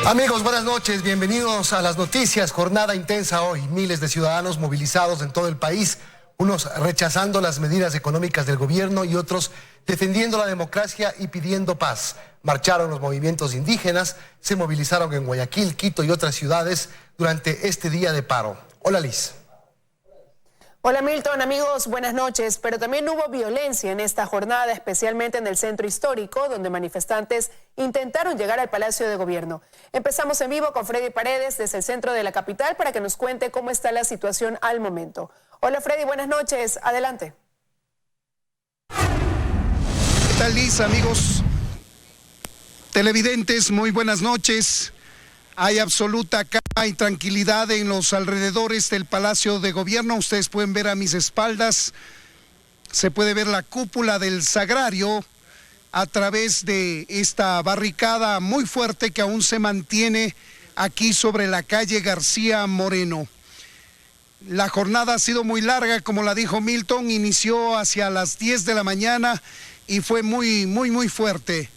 Amigos, buenas noches, bienvenidos a las noticias. Jornada intensa hoy, miles de ciudadanos movilizados en todo el país, unos rechazando las medidas económicas del gobierno y otros defendiendo la democracia y pidiendo paz. Marcharon los movimientos indígenas, se movilizaron en Guayaquil, Quito y otras ciudades durante este día de paro. Hola, Liz. Hola Milton, amigos, buenas noches. Pero también hubo violencia en esta jornada, especialmente en el centro histórico, donde manifestantes intentaron llegar al Palacio de Gobierno. Empezamos en vivo con Freddy Paredes desde el centro de la capital para que nos cuente cómo está la situación al momento. Hola Freddy, buenas noches, adelante. ¿Qué tal, Liz, amigos televidentes? Muy buenas noches. Hay absoluta calma y tranquilidad en los alrededores del Palacio de Gobierno. Ustedes pueden ver a mis espaldas, se puede ver la cúpula del Sagrario a través de esta barricada muy fuerte que aún se mantiene aquí sobre la calle García Moreno. La jornada ha sido muy larga, como la dijo Milton, inició hacia las 10 de la mañana y fue muy fuerte.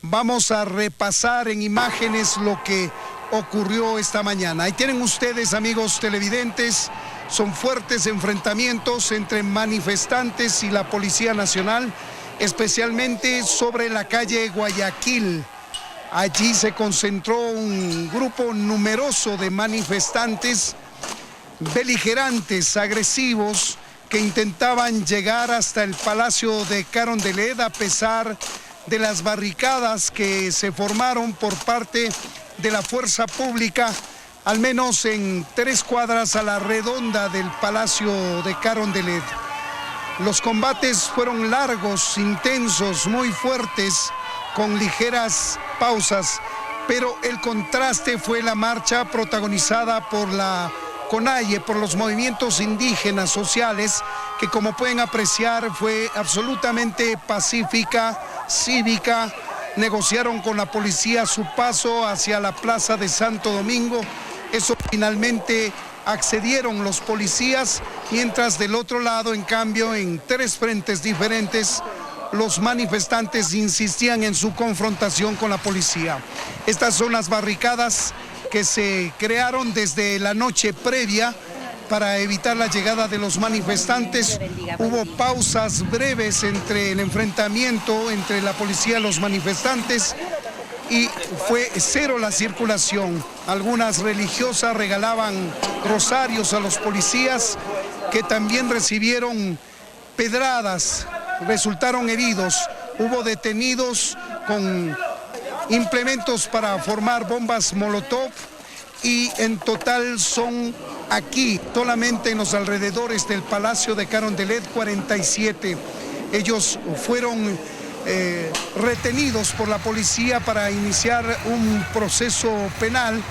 Vamos a repasar en imágenes lo que ocurrió esta mañana. Ahí tienen ustedes, amigos televidentes, son fuertes enfrentamientos entre manifestantes y la Policía Nacional, especialmente sobre la calle Guayaquil. Allí se concentró un grupo numeroso de manifestantes beligerantes, agresivos, que intentaban llegar hasta el Palacio de Carondelet a pesar de las barricadas que se formaron por parte de la fuerza pública, al menos en 3 cuadras a la redonda del Palacio de Carondelet. Los combates fueron largos, intensos, muy fuertes, con ligeras pausas, pero el contraste fue la marcha protagonizada por la CONAIE, por los movimientos indígenas sociales, que como pueden apreciar fue absolutamente pacífica, cívica. Negociaron con la policía su paso hacia la Plaza de Santo Domingo. Eso finalmente accedieron los policías, mientras del otro lado, en cambio, en 3 frentes diferentes, los manifestantes insistían en su confrontación con la policía. Estas son las barricadas que se crearon desde la noche previa para evitar la llegada de los manifestantes. Hubo pausas breves entre el enfrentamiento entre la policía y los manifestantes y fue cero la circulación. Algunas religiosas regalaban rosarios a los policías, que también recibieron pedradas, resultaron heridos. Hubo detenidos con implementos para formar bombas Molotov y en total son aquí, solamente en los alrededores del Palacio de Carondelet, 47. Ellos fueron retenidos por la policía para iniciar un proceso penal,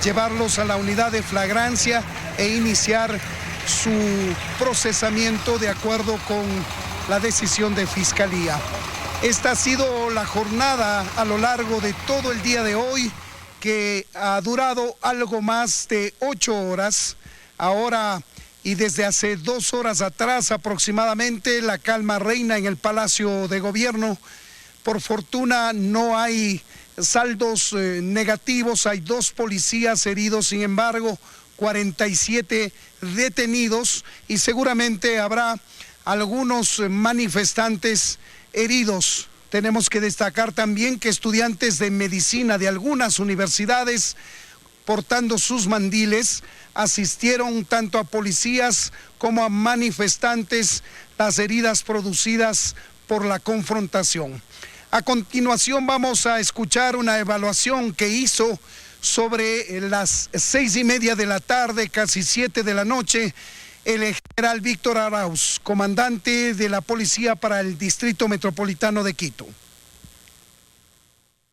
llevarlos a la unidad de flagrancia e iniciar su procesamiento de acuerdo con la decisión de Fiscalía. Esta ha sido la jornada a lo largo de todo el día de hoy, que ha durado algo más de 8 horas. Ahora y desde hace 2 horas atrás aproximadamente, la calma reina en el Palacio de Gobierno. Por fortuna no hay saldos negativos, hay 2 policías heridos, sin embargo 47 detenidos y seguramente habrá algunos manifestantes heridos. Tenemos que destacar también que estudiantes de medicina de algunas universidades, portando sus mandiles, asistieron tanto a policías como a manifestantes, las heridas producidas por la confrontación. A continuación vamos a escuchar una evaluación que hizo sobre las 6:30 de la tarde, casi 7 de la noche, el general Víctor Arauz, comandante de la policía para el Distrito Metropolitano de Quito.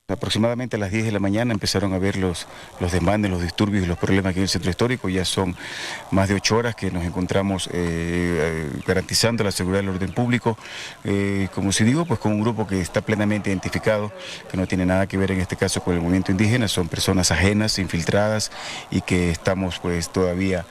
Aproximadamente a las 10 de la mañana empezaron a ver los desmanes, los disturbios y los problemas aquí en el centro histórico. Ya son más de 8 horas que nos encontramos garantizando la seguridad del orden público, como si digo, pues con un grupo que está plenamente identificado, que no tiene nada que ver en este caso con el movimiento indígena. Son personas ajenas, infiltradas y que estamos pues todavía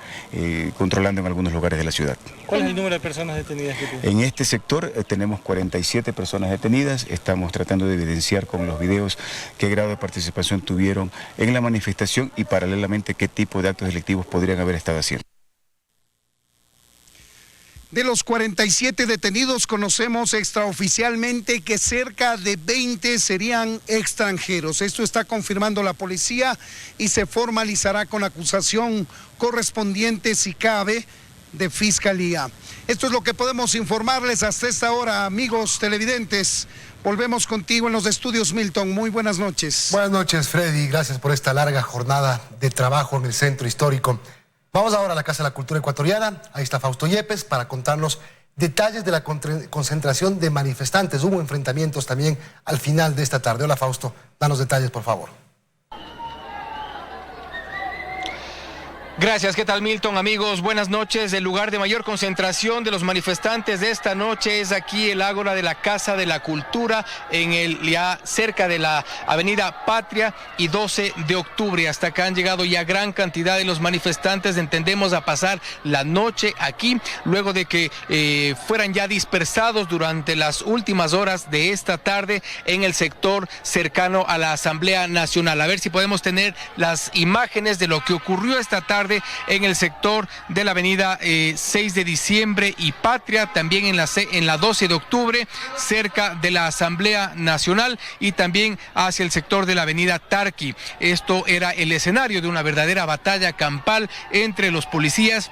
controlando en algunos lugares de la ciudad. ¿Cuál es el número de personas detenidas que tiene? En este sector tenemos 47 personas detenidas. Estamos tratando de evidenciar con los videos qué grado de participación tuvieron en la manifestación y paralelamente qué tipo de actos delictivos podrían haber estado haciendo. De los 47 detenidos, conocemos extraoficialmente que cerca de 20 serían extranjeros. Esto está confirmando la policía y se formalizará con acusación correspondiente, si cabe, de fiscalía. Esto es lo que podemos informarles hasta esta hora, amigos televidentes. Volvemos contigo en los estudios, Milton. Muy buenas noches. Buenas noches, Freddy. Gracias por esta larga jornada de trabajo en el Centro Histórico. Vamos ahora a la Casa de la Cultura Ecuatoriana. Ahí está Fausto Yepes para contarnos detalles de la concentración de manifestantes. Hubo enfrentamientos también al final de esta tarde. Hola, Fausto. Danos detalles, por favor. Gracias, ¿qué tal, Milton? Amigos, buenas noches. El lugar de mayor concentración de los manifestantes de esta noche es aquí el ágora de la Casa de la Cultura, ya cerca de la Avenida Patria y 12 de octubre. Hasta acá han llegado ya gran cantidad de los manifestantes, entendemos, a pasar la noche aquí, luego de que fueran ya dispersados durante las últimas horas de esta tarde en el sector cercano a la Asamblea Nacional. A ver si podemos tener las imágenes de lo que ocurrió esta tarde en el sector de la avenida 6 de diciembre y Patria, también en la 12 de octubre, cerca de la Asamblea Nacional y también hacia el sector de la avenida Tarqui. Esto era el escenario de una verdadera batalla campal entre los policías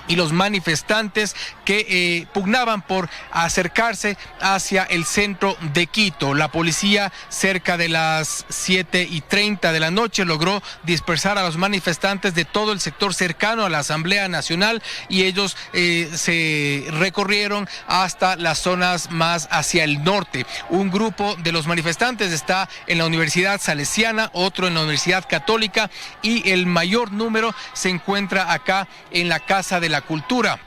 y los manifestantes que pugnaban por acercarse hacia el centro de Quito. La policía, cerca de las 7:30 de la noche, logró dispersar a los manifestantes de todo el sector cercano a la Asamblea Nacional y ellos se recorrieron hasta las zonas más hacia el norte. Un grupo de los manifestantes está en la Universidad Salesiana, otro en la Universidad Católica y el mayor número se encuentra acá en la Casa de la Cultura.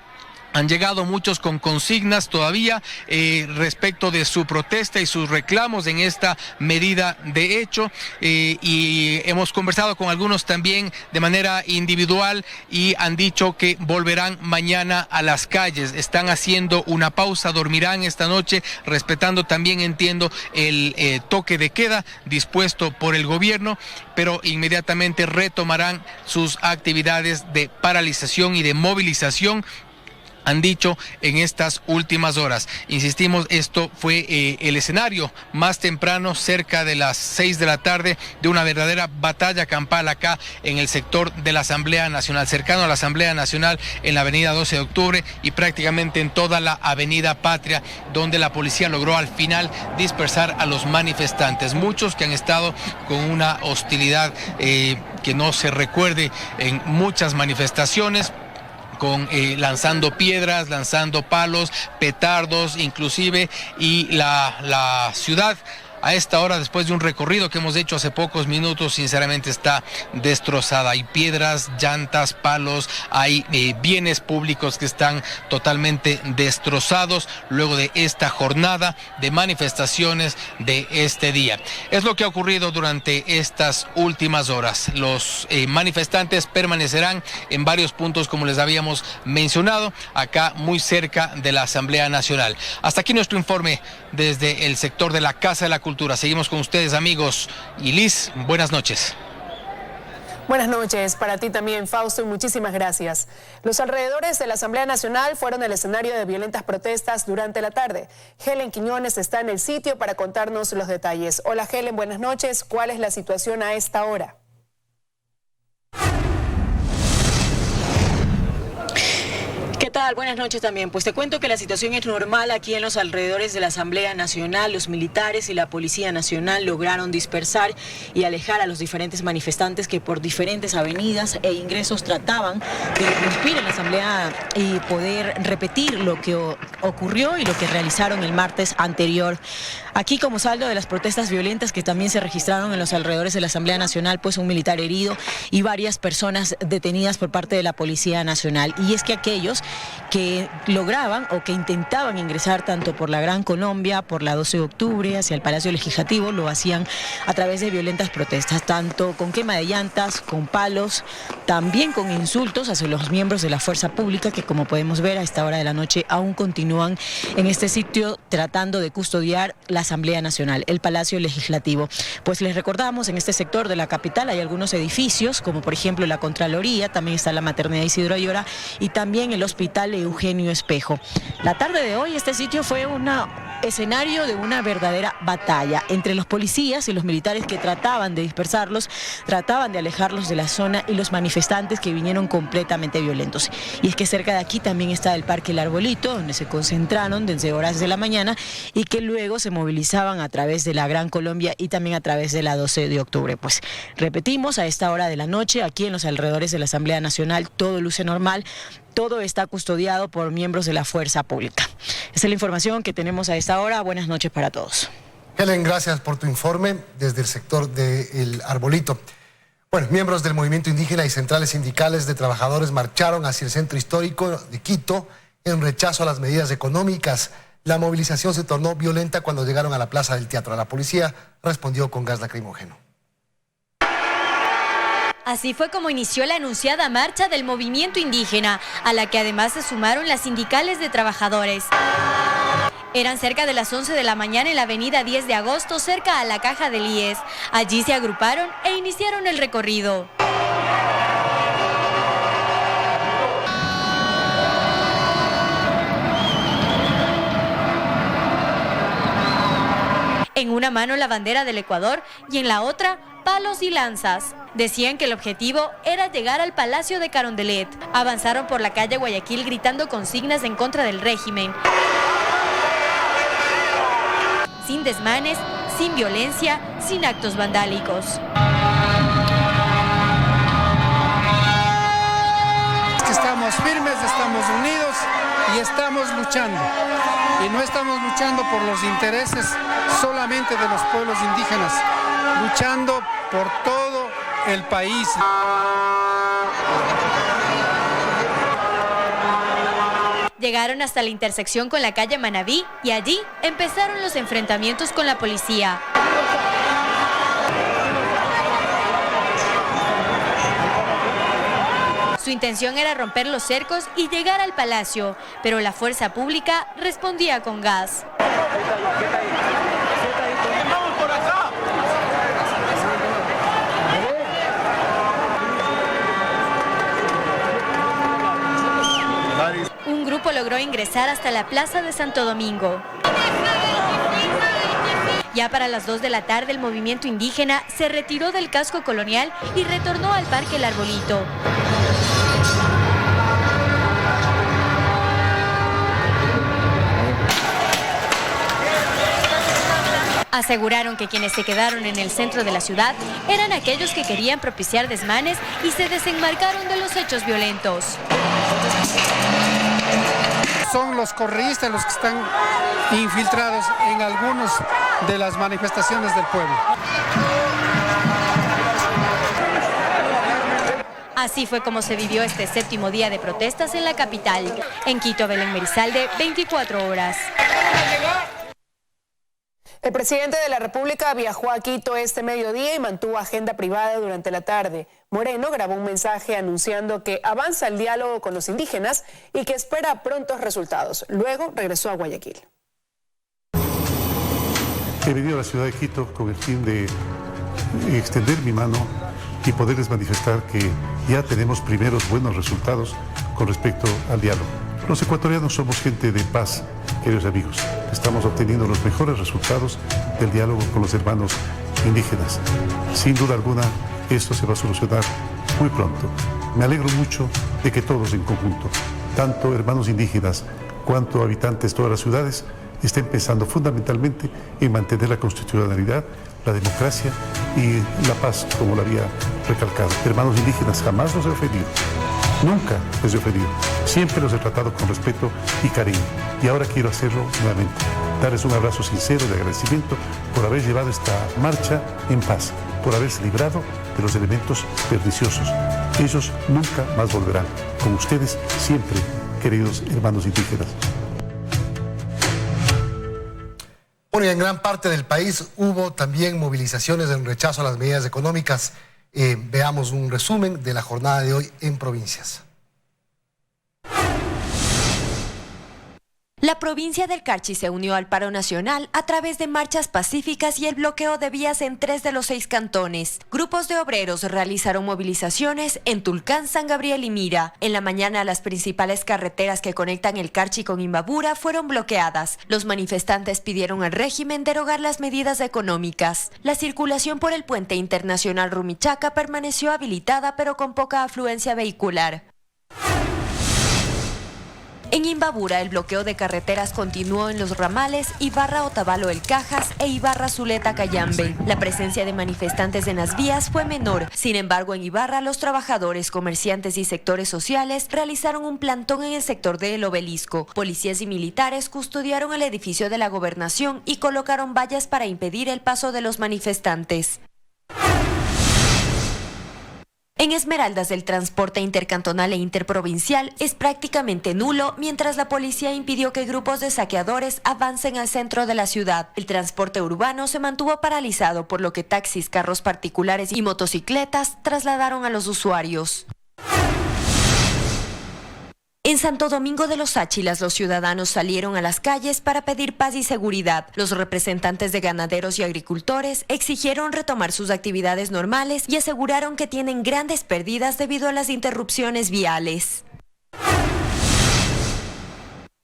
Han llegado muchos con consignas todavía respecto de su protesta y sus reclamos en esta medida de hecho y hemos conversado con algunos también de manera individual y han dicho que volverán mañana a las calles. Están haciendo una pausa, dormirán esta noche, respetando también, entiendo, el toque de queda dispuesto por el gobierno, pero inmediatamente retomarán sus actividades de paralización y de movilización, han dicho en estas últimas horas. Insistimos, esto fue el escenario más temprano, cerca de las 6 de la tarde, de una verdadera batalla campal acá en el sector de la Asamblea Nacional, cercano a la Asamblea Nacional, en la avenida 12 de octubre y prácticamente en toda la avenida Patria, donde la policía logró al final dispersar a los manifestantes. Muchos que han estado con una hostilidad que no se recuerde en muchas manifestaciones, con lanzando piedras, lanzando palos, petardos inclusive, y la ciudad a esta hora, después de un recorrido que hemos hecho hace pocos minutos, sinceramente está destrozada. Hay piedras, llantas, palos, hay bienes públicos que están totalmente destrozados luego de esta jornada de manifestaciones de este día. Es lo que ha ocurrido durante estas últimas horas. Los manifestantes permanecerán en varios puntos, como les habíamos mencionado, acá muy cerca de la Asamblea Nacional. Hasta aquí nuestro informe desde el sector de la Casa de la Cultura. Seguimos con ustedes, amigos. Y Liz, buenas noches. Buenas noches para ti también, Fausto, y muchísimas gracias. Los alrededores de la Asamblea Nacional fueron el escenario de violentas protestas durante la tarde. Helen Quiñones está en el sitio para contarnos los detalles. Hola, Helen, buenas noches. ¿Cuál es la situación a esta hora? ¿Qué tal? Buenas noches también. Pues te cuento que la situación es normal aquí en los alrededores de la Asamblea Nacional. Los militares y la Policía Nacional lograron dispersar y alejar a los diferentes manifestantes que por diferentes avenidas e ingresos trataban de irrumpir en la Asamblea y poder repetir lo que ocurrió y lo que realizaron el martes anterior. Aquí, como saldo de las protestas violentas que también se registraron en los alrededores de la Asamblea Nacional, pues un militar herido y varias personas detenidas por parte de la Policía Nacional. Y es que aquellos que lograban o que intentaban ingresar tanto por la Gran Colombia, por la 12 de octubre, hacia el Palacio Legislativo. Lo hacían a través de violentas protestas, tanto con quema de llantas, con palos, también con insultos hacia los miembros de la fuerza pública, que como podemos ver a esta hora de la noche aún continúan en este sitio tratando de custodiar la Asamblea Nacional, el Palacio Legislativo. Pues les recordamos, en este sector de la capital hay algunos edificios, como por ejemplo la Contraloría, también está la Maternidad Isidro Ayora y también el Hospital Eugenio Espejo. La tarde de hoy este sitio fue un escenario de una verdadera batalla entre los policías y los militares que trataban de dispersarlos, trataban de alejarlos de la zona, y los manifestantes que vinieron completamente violentos. Y es que cerca de aquí también está el Parque El Arbolito, donde se concentraron desde horas de la mañana y que luego se movilizaban a través de la Gran Colombia y también a través de la 12 de octubre. Pues repetimos, a esta hora de la noche, aquí en los alrededores de la Asamblea Nacional, todo luce normal. Todo está custodiado por miembros de la fuerza pública. Esa es la información que tenemos a esta hora. Buenas noches para todos. Helen, gracias por tu informe desde el sector del Arbolito. Bueno, miembros del movimiento indígena y centrales sindicales de trabajadores marcharon hacia el centro histórico de Quito en rechazo a las medidas económicas. La movilización se tornó violenta cuando llegaron a la Plaza del Teatro. La policía respondió con gas lacrimógeno. Así fue como inició la anunciada marcha del movimiento indígena, a la que además se sumaron las sindicales de trabajadores. Eran cerca de las 11 de la mañana en la avenida 10 de agosto, cerca a la caja del IES. Allí se agruparon e iniciaron el recorrido. En una mano la bandera del Ecuador y en la otra palos y lanzas. Decían que el objetivo era llegar al Palacio de Carondelet. Avanzaron por la calle Guayaquil gritando consignas en contra del régimen. Sin desmanes, sin violencia, sin actos vandálicos. Estamos firmes, estamos unidos y estamos luchando. Y no estamos luchando por los intereses solamente de los pueblos indígenas, luchando por todo el país. Llegaron hasta la intersección con la calle Manabí y allí empezaron los enfrentamientos con la policía. Su intención era romper los cercos y llegar al palacio, pero la fuerza pública respondía con gas. Un grupo logró ingresar hasta la Plaza de Santo Domingo. Ya para las 2 de la tarde el movimiento indígena se retiró del casco colonial y retornó al Parque El Arbolito. Aseguraron que quienes se quedaron en el centro de la ciudad eran aquellos que querían propiciar desmanes y se desenmarcaron de los hechos violentos. Son los correístas los que están infiltrados en algunas de las manifestaciones del pueblo. Así fue como se vivió este séptimo día de protestas en la capital. En Quito, Belén Merizalde, 24 horas. El presidente de la República viajó a Quito este mediodía y mantuvo agenda privada durante la tarde. Moreno grabó un mensaje anunciando que avanza el diálogo con los indígenas y que espera prontos resultados. Luego regresó a Guayaquil. He venido a la ciudad de Quito con el fin de extender mi mano y poderles manifestar que ya tenemos primeros buenos resultados con respecto al diálogo. Los ecuatorianos somos gente de paz, queridos amigos. Estamos obteniendo los mejores resultados del diálogo con los hermanos indígenas. Sin duda alguna, esto se va a solucionar muy pronto. Me alegro mucho de que todos en conjunto, tanto hermanos indígenas cuanto habitantes de todas las ciudades, estén pensando fundamentalmente en mantener la constitucionalidad, la democracia y la paz, como lo había recalcado. Hermanos indígenas, jamás los he ofendido. Nunca les he ofendido, siempre los he tratado con respeto y cariño. Y ahora quiero hacerlo nuevamente, darles un abrazo sincero de agradecimiento por haber llevado esta marcha en paz, por haberse librado de los elementos perniciosos. Ellos nunca más volverán. Con ustedes siempre queridos hermanos indígenas. Bueno, y en gran parte del país hubo también movilizaciones en rechazo a las medidas económicas. Veamos un resumen de la jornada de hoy en provincias. La provincia del Carchi se unió al paro nacional a través de marchas pacíficas y el bloqueo de vías en 3 de los 6 cantones. Grupos de obreros realizaron movilizaciones en Tulcán, San Gabriel y Mira. En la mañana, las principales carreteras que conectan el Carchi con Imbabura fueron bloqueadas. Los manifestantes pidieron al régimen derogar las medidas económicas. La circulación por el puente internacional Rumichaca permaneció habilitada, pero con poca afluencia vehicular. En Imbabura, el bloqueo de carreteras continuó en los ramales Ibarra-Otavalo El Cajas e Ibarra-Zuleta-Cayambe. La presencia de manifestantes en las vías fue menor. Sin embargo, en Ibarra, los trabajadores, comerciantes y sectores sociales realizaron un plantón en el sector del Obelisco. Policías y militares custodiaron el edificio de la gobernación y colocaron vallas para impedir el paso de los manifestantes. En Esmeraldas, el transporte intercantonal e interprovincial es prácticamente nulo, mientras la policía impidió que grupos de saqueadores avancen al centro de la ciudad. El transporte urbano se mantuvo paralizado, por lo que taxis, carros particulares y motocicletas trasladaron a los usuarios. En Santo Domingo de los Áchilas, los ciudadanos salieron a las calles para pedir paz y seguridad. Los representantes de ganaderos y agricultores exigieron retomar sus actividades normales y aseguraron que tienen grandes pérdidas debido a las interrupciones viales.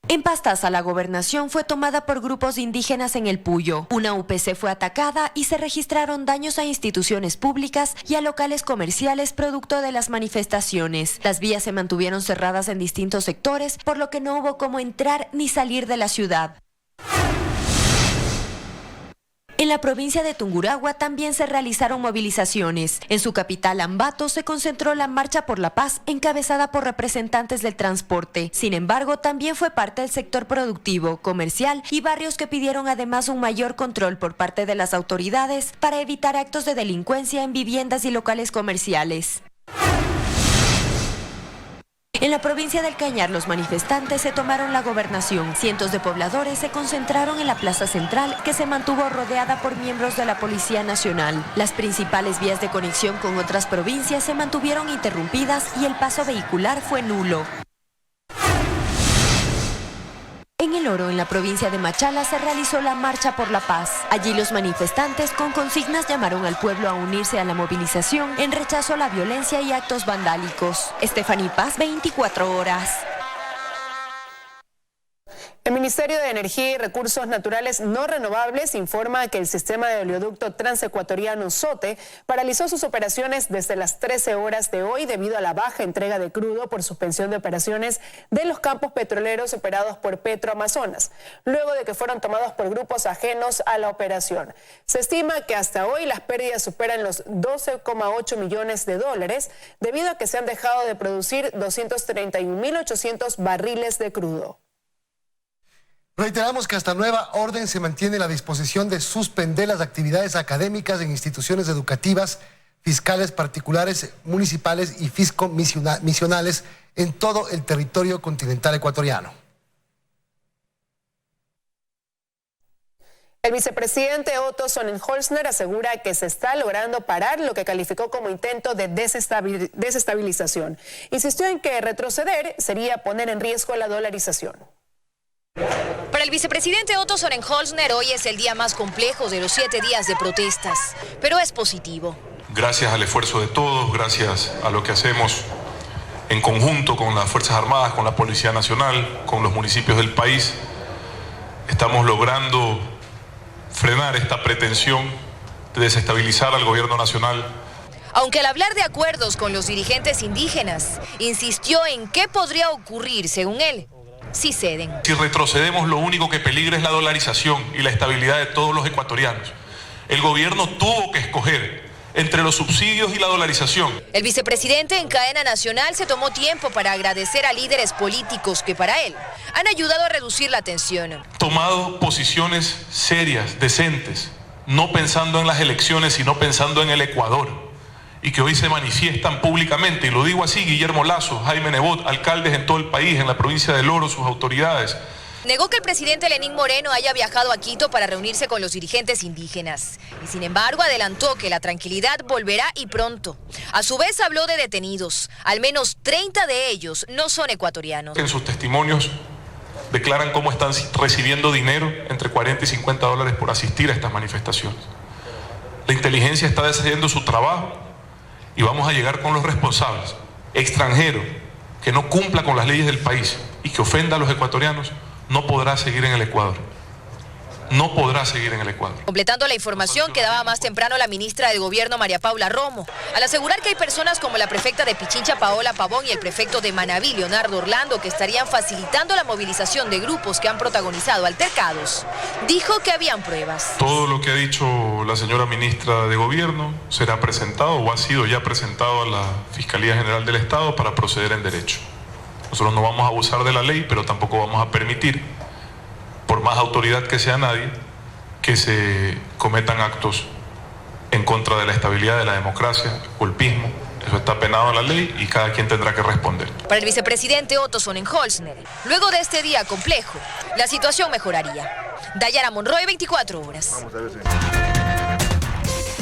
En Pastaza, la gobernación fue tomada por grupos indígenas en el Puyo. Una UPC fue atacada y se registraron daños a instituciones públicas y a locales comerciales producto de las manifestaciones. Las vías se mantuvieron cerradas en distintos sectores, por lo que no hubo cómo entrar ni salir de la ciudad. En la provincia de Tungurahua también se realizaron movilizaciones. En su capital, Ambato, se concentró la Marcha por la Paz, encabezada por representantes del transporte. Sin embargo, también fue parte del sector productivo, comercial y barrios que pidieron además un mayor control por parte de las autoridades para evitar actos de delincuencia en viviendas y locales comerciales. En la provincia del Cañar, los manifestantes se tomaron la gobernación. Cientos de pobladores se concentraron en la plaza central, que se mantuvo rodeada por miembros de la Policía Nacional. Las principales vías de conexión con otras provincias se mantuvieron interrumpidas y el paso vehicular fue nulo. En El Oro, en la provincia de Machala, se realizó la Marcha por la Paz. Allí los manifestantes con consignas llamaron al pueblo a unirse a la movilización en rechazo a la violencia y actos vandálicos. Estefaní Paz, 24 horas. El Ministerio de Energía y Recursos Naturales No Renovables informa que el sistema de oleoducto transecuatoriano SOTE paralizó sus operaciones desde las 13 horas de hoy debido a la baja entrega de crudo por suspensión de operaciones de los campos petroleros operados por Petroamazonas, luego de que fueron tomados por grupos ajenos a la operación. Se estima que hasta hoy las pérdidas superan los 12,8 millones de dólares debido a que se han dejado de producir 231.800 barriles de crudo. Reiteramos que hasta nueva orden se mantiene la disposición de suspender las actividades académicas en instituciones educativas, fiscales particulares, municipales y fisco-misionales en todo el territorio continental ecuatoriano. El vicepresidente Otto Sonnenholzner asegura que se está logrando parar lo que calificó como intento de desestabilización. Insistió en que retroceder sería poner en riesgo la dolarización. Para el vicepresidente Otto Sonnenholzner, hoy es el día más complejo de los 7 días de protestas, pero es positivo. Gracias al esfuerzo de todos, gracias a lo que hacemos en conjunto con las Fuerzas Armadas, con la Policía Nacional, con los municipios del país, estamos logrando frenar esta pretensión de desestabilizar al gobierno nacional. Aunque al hablar de acuerdos con los dirigentes indígenas, insistió en qué podría ocurrir, según él, si ceden. Si retrocedemos, lo único que peligra es la dolarización y la estabilidad de todos los ecuatorianos. El gobierno tuvo que escoger entre los subsidios y la dolarización. El vicepresidente en cadena nacional se tomó tiempo para agradecer a líderes políticos que para él han ayudado a reducir la tensión. Tomado posiciones serias, decentes, no pensando en las elecciones, sino pensando en el Ecuador, y que hoy se manifiestan públicamente, y lo digo así, Guillermo Lazo, Jaime Nebot, alcaldes en todo el país, en la provincia del Oro, sus autoridades. Negó que el presidente Lenín Moreno haya viajado a Quito para reunirse con los dirigentes indígenas. Y sin embargo adelantó que la tranquilidad volverá y pronto. A su vez habló de detenidos. Al menos 30 de ellos no son ecuatorianos. En sus testimonios declaran cómo están recibiendo dinero entre 40 y 50 dólares por asistir a estas manifestaciones. La inteligencia está haciendo su trabajo y vamos a llegar con los responsables. Extranjero que no cumpla con las leyes del país y que ofenda a los ecuatorianos no podrá seguir en el Ecuador. No podrá seguir en el Ecuador. Completando la información que daba más temprano la ministra del Gobierno, María Paula Romo, al asegurar que hay personas como la prefecta de Pichincha, Paola Pavón, y el prefecto de Manabí, Leonardo Orlando, que estarían facilitando la movilización de grupos que han protagonizado altercados. Dijo que habían pruebas. Todo lo que ha dicho la señora ministra de Gobierno será presentado o ha sido ya presentado a la Fiscalía General del Estado para proceder en derecho. Nosotros no vamos a abusar de la ley, pero tampoco vamos a permitir, por más autoridad que sea nadie, que se cometan actos en contra de la estabilidad de la democracia, golpismo. Eso está penado en la ley y cada quien tendrá que responder. Para el vicepresidente Otto Sonnenholzner, luego de este día complejo, la situación mejoraría. Dayara Monroy, 24 horas.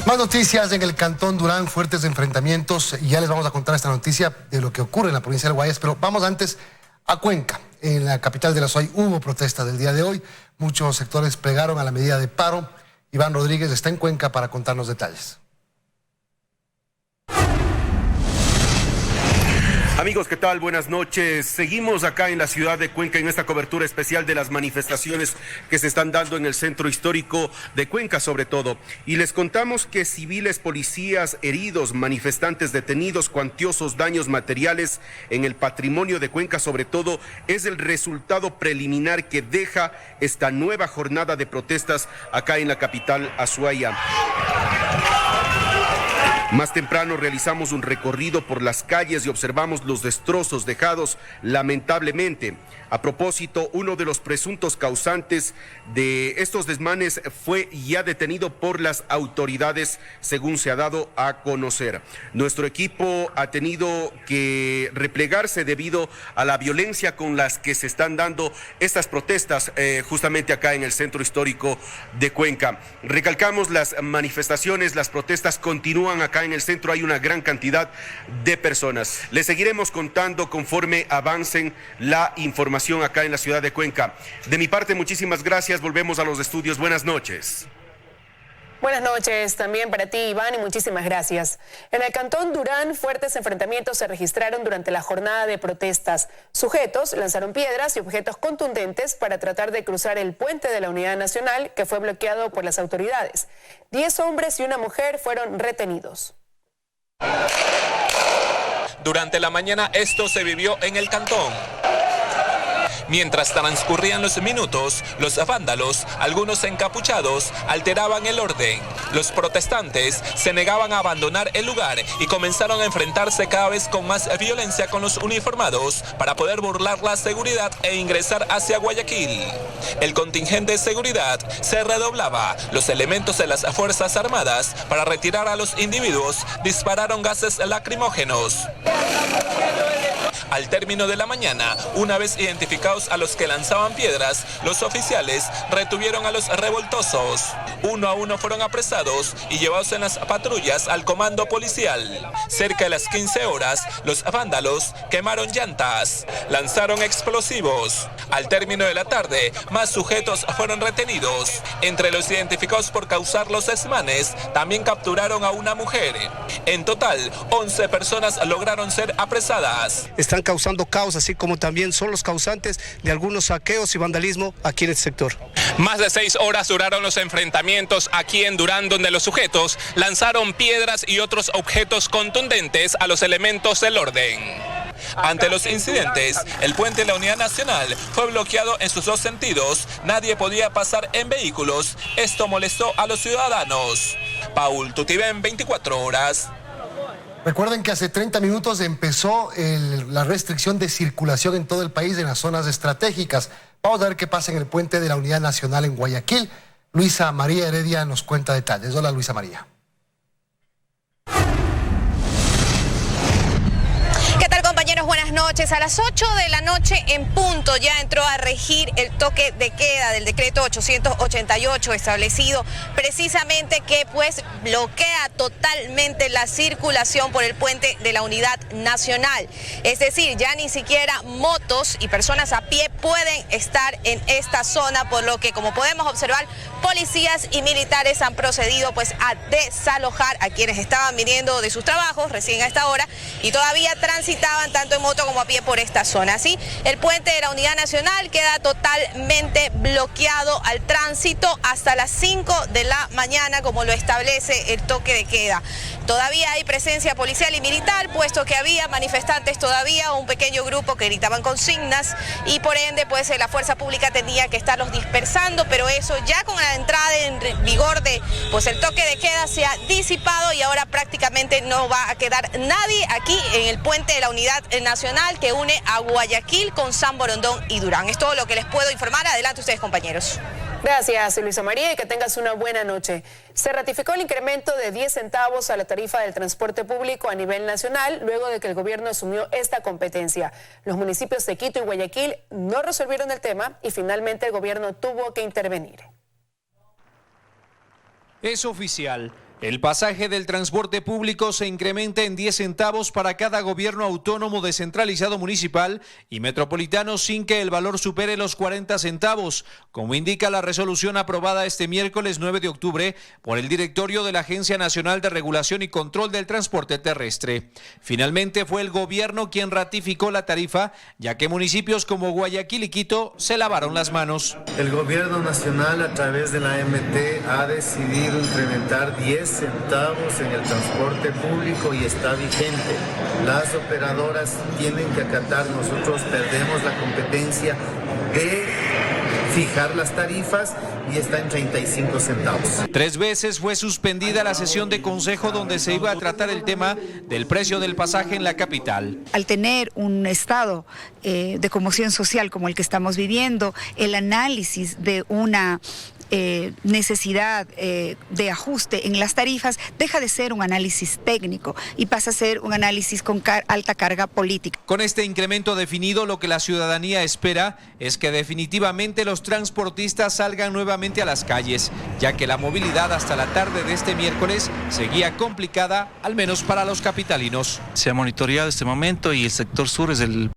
Más noticias en el Cantón Durán, fuertes enfrentamientos, y ya les vamos a contar esta noticia de lo que ocurre en la provincia del Guayas, pero vamos antes a Cuenca. En la capital de la SOAY hubo protestas del día de hoy, muchos sectores plegaron a la medida de paro. Iván Rodríguez está en Cuenca para contarnos detalles. Amigos, ¿qué tal? Buenas noches. Seguimos acá en la ciudad de Cuenca en esta cobertura especial de las manifestaciones que se están dando en el centro histórico de Cuenca sobre todo. Y les contamos que civiles, policías heridos, manifestantes detenidos, cuantiosos daños materiales en el patrimonio de Cuenca sobre todo es el resultado preliminar que deja esta nueva jornada de protestas acá en la capital azuaya. Más temprano realizamos un recorrido por las calles y observamos los destrozos dejados lamentablemente. A propósito, uno de los presuntos causantes de estos desmanes fue ya detenido por las autoridades, según se ha dado a conocer. Nuestro equipo ha tenido que replegarse debido a la violencia con las que se están dando estas protestas justamente acá en el centro histórico de Cuenca. Recalcamos las manifestaciones, las protestas continúan acá en el centro, hay una gran cantidad de personas. Les seguiremos contando conforme avancen la información acá en la ciudad de Cuenca. De mi parte, muchísimas gracias. Volvemos a los estudios. Buenas noches. Buenas noches también para ti, Iván, y muchísimas gracias. En el Cantón Durán, fuertes enfrentamientos se registraron durante la jornada de protestas. Sujetos lanzaron piedras y objetos contundentes para tratar de cruzar el puente de la Unidad Nacional, que fue bloqueado por las autoridades. 10 hombres y una mujer fueron retenidos. Durante la mañana esto se vivió en el cantón. Mientras transcurrían los minutos, los vándalos, algunos encapuchados, alteraban el orden. Los protestantes se negaban a abandonar el lugar y comenzaron a enfrentarse cada vez con más violencia con los uniformados para poder burlar la seguridad e ingresar hacia Guayaquil. El contingente de seguridad se redoblaba. Los elementos de las Fuerzas Armadas, para retirar a los individuos, dispararon gases lacrimógenos. Al término de la mañana, una vez identificados a los que lanzaban piedras, los oficiales retuvieron a los revoltosos. Uno a uno fueron apresados y llevados en las patrullas al comando policial. Cerca de las 15 horas, los vándalos quemaron llantas, lanzaron explosivos. Al término de la tarde, más sujetos fueron retenidos. Entre los identificados por causar los desmanes, también capturaron a una mujer. En total, 11 personas lograron ser apresadas. Están causando caos, así como también son los causantes de algunos saqueos y vandalismo aquí en el sector. Más de 6 horas duraron los enfrentamientos aquí en Durán, donde los sujetos lanzaron piedras y otros objetos contundentes a los elementos del orden. Ante los incidentes, el puente de la Unidad Nacional fue bloqueado en sus dos sentidos. Nadie podía pasar en vehículos. Esto molestó a los ciudadanos. Paul Tutibén, 24 horas. Recuerden que hace 30 minutos empezó la restricción de circulación en todo el país en las zonas estratégicas. Vamos a ver qué pasa en el puente de la Unidad Nacional en Guayaquil. Luisa María Heredia nos cuenta detalles. Hola, Luisa María. noches. A las 8 de la noche en punto ya entró a regir el toque de queda del decreto 888 establecido precisamente que pues bloquea totalmente la circulación por el puente de la Unidad Nacional. Es decir, ya ni siquiera motos y personas a pie pueden estar en esta zona, por lo que, como podemos observar, policías y militares han procedido pues a desalojar a quienes estaban viniendo de sus trabajos recién a esta hora y todavía transitaban tanto en moto como a pie por esta zona. Así, el puente de la Unidad Nacional queda totalmente bloqueado al tránsito hasta las 5 de la mañana, como lo establece el toque de queda. Todavía hay presencia policial y militar, puesto que había manifestantes todavía, un pequeño grupo que gritaban consignas y por ende pues la fuerza pública tenía que estarlos dispersando, pero eso ya con la entrada en vigor de pues el toque de queda se ha disipado y ahora prácticamente no va a quedar nadie aquí en el puente de la Unidad Nacional que une a Guayaquil con San Borondón y Durán. Es todo lo que les puedo informar. Adelante ustedes, compañeros. Gracias, Luisa María, y que tengas una buena noche. Se ratificó el incremento de 10 centavos a la tarifa del transporte público a nivel nacional luego de que el gobierno asumió esta competencia. Los municipios de Quito y Guayaquil no resolvieron el tema y finalmente el gobierno tuvo que intervenir. Es oficial. El pasaje del transporte público se incrementa en 10 centavos para cada gobierno autónomo descentralizado municipal y metropolitano sin que el valor supere los 40 centavos, como indica la resolución aprobada este miércoles 9 de octubre por el directorio de la Agencia Nacional de Regulación y Control del Transporte Terrestre. Finalmente fue el gobierno quien ratificó la tarifa, ya que municipios como Guayaquil y Quito se lavaron las manos. El gobierno nacional a través de la AMT ha decidido incrementar 10 centavos en el transporte público y está vigente. Las operadoras tienen que acatar, nosotros perdemos la competencia de fijar las tarifas y está en 35 centavos. 3 veces fue suspendida la sesión de consejo donde se iba a tratar el tema del precio del pasaje en la capital. Al tener un estado de conmoción social como el que estamos viviendo, el análisis de una necesidad de ajuste en las tarifas deja de ser un análisis técnico y pasa a ser un análisis con alta carga política. Con este incremento definido, lo que la ciudadanía espera es que definitivamente los transportistas salgan nuevamente a las calles, ya que la movilidad hasta la tarde de este miércoles seguía complicada, al menos para los capitalinos. Se ha monitoreado este momento y el sector sur es el